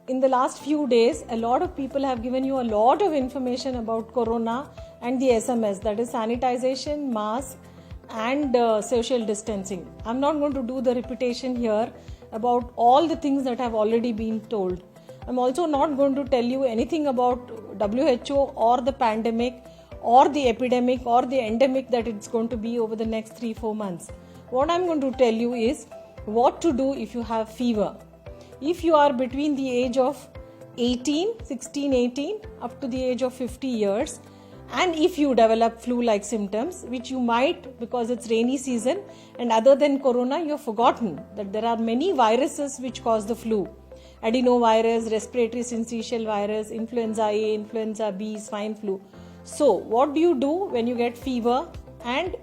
in the last few days, a lot of people have given you a lot of information about corona and the SMS, that is sanitization, mask and social distancing. I'm not going to do the repetition here about all the things that have already been told. I'm also not going to tell you anything about WHO or the pandemic or the epidemic or the endemic that it's going to be over the next 3-4 months. What I'm going to tell you is what to do if you have fever. If you are between the age of 16, 18 up to the age of 50 years, and if you develop flu-like symptoms, which you might because it's rainy season, and other than corona, you have forgotten that there are many viruses which cause the flu. Adenovirus, respiratory syncytial virus, influenza A, influenza B, swine flu. So what do you do when you get fever and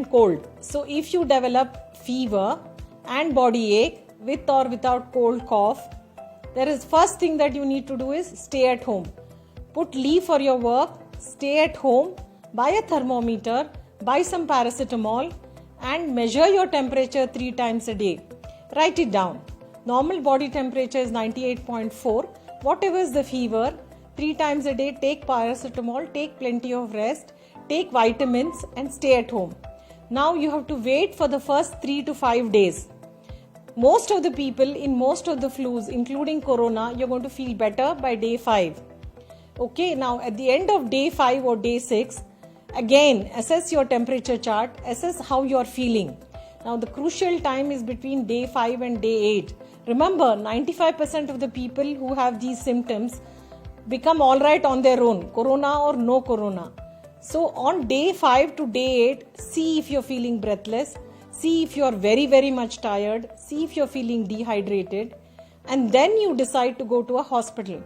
cold? So if you develop fever and body ache with or without cold cough, there is first thing that you need to do is stay at home. Put leave for your work, stay at home, buy a thermometer, buy some paracetamol and measure your temperature 3 times a day. Write it down. Normal body temperature is 98.4. Whatever is the fever, 3 times a day take paracetamol, take plenty of rest, take vitamins and stay at home. Now you have to wait for the first 3 to 5 days. Most of the people in most of the flus, including corona, you're going to feel better by day 5. Okay, now at the end of day 5 or day 6, again assess your temperature chart, assess how you're feeling. Now the crucial time is between day 5 and day 8. Remember, 95% of the people who have these symptoms become alright on their own, corona or no corona. So on day 5 to day 8, see if you're feeling breathless, see if you're very, very much tired, see if you're feeling dehydrated, and then you decide to go to a hospital.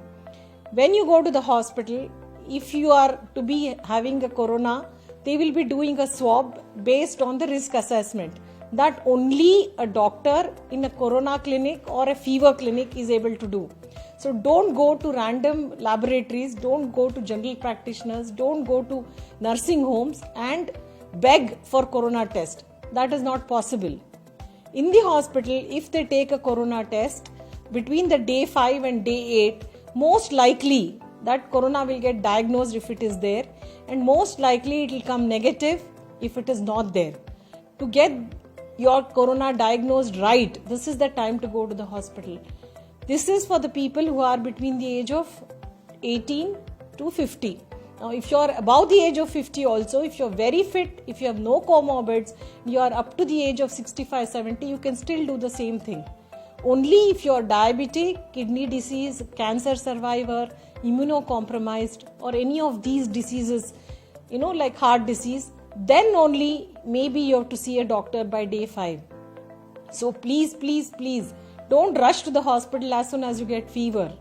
When you go to the hospital, if you are to be having a corona, they will be doing a swab based on the risk assessment that only a doctor in a corona clinic or a fever clinic is able to do. So don't go to random laboratories, don't go to general practitioners, don't go to nursing homes and beg for corona test. That is not possible. In the hospital, if they take a corona test between the day 5 and day 8, most likely that corona will get diagnosed if it is there, and most likely it will come negative if it is not there. To get your corona diagnosed right, this is the time to go to the hospital. This is for the people who are between the age of 18 to 50. Now, if you are above the age of 50 also, if you are very fit, if you have no comorbids, you are up to the age of 65, 70, you can still do the same thing. Only if you are diabetic, kidney disease, cancer survivor, immunocompromised or any of these diseases, like heart disease, then only maybe you have to see a doctor by day 5. So please, please, please don't rush to the hospital as soon as you get fever.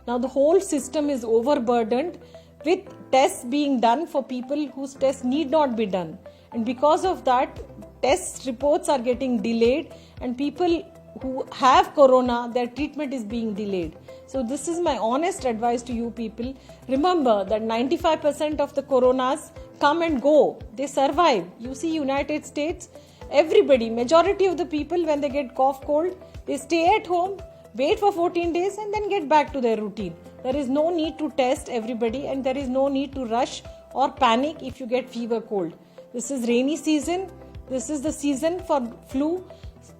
Now the whole system is overburdened with tests being done for people whose tests need not be done. And because of that, test reports are getting delayed and people who have corona, their treatment is being delayed. So this is my honest advice to you people. Remember that 95% of the coronas come and go. They survive. You see United States, everybody, majority of the people when they get cough cold, they stay at home, wait for 14 days and then get back to their routine. There is no need to test everybody and there is no need to rush or panic if you get fever cold. This is rainy season. This is the season for flu.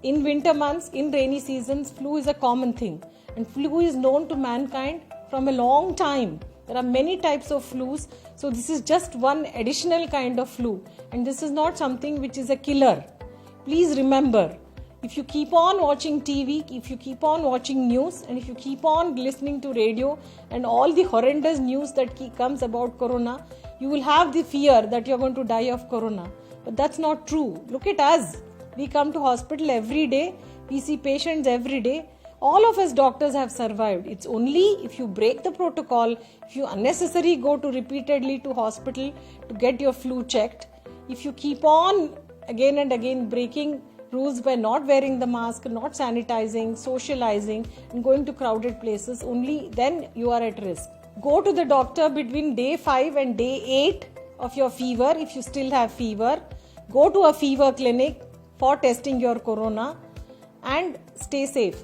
In winter months, in rainy seasons, flu is a common thing. And flu is known to mankind from a long time. There are many types of flus. So this is just one additional kind of flu. And this is not something which is a killer. Please remember, if you keep on watching TV, if you keep on watching news, and if you keep on listening to radio and all the horrendous news that comes about corona, you will have the fear that you're going to die of corona. But that's not true. Look at us. We come to hospital every day. We see patients every day. All of us doctors have survived. It's only if you break the protocol, if you unnecessarily go to repeatedly to hospital to get your flu checked, if you keep on again and again breaking rules by not wearing the mask, not sanitizing, socializing and going to crowded places, only then you are at risk. Go to the doctor between day 5 and day 8 of your fever if you still have fever. Go to a fever clinic for testing your corona and stay safe.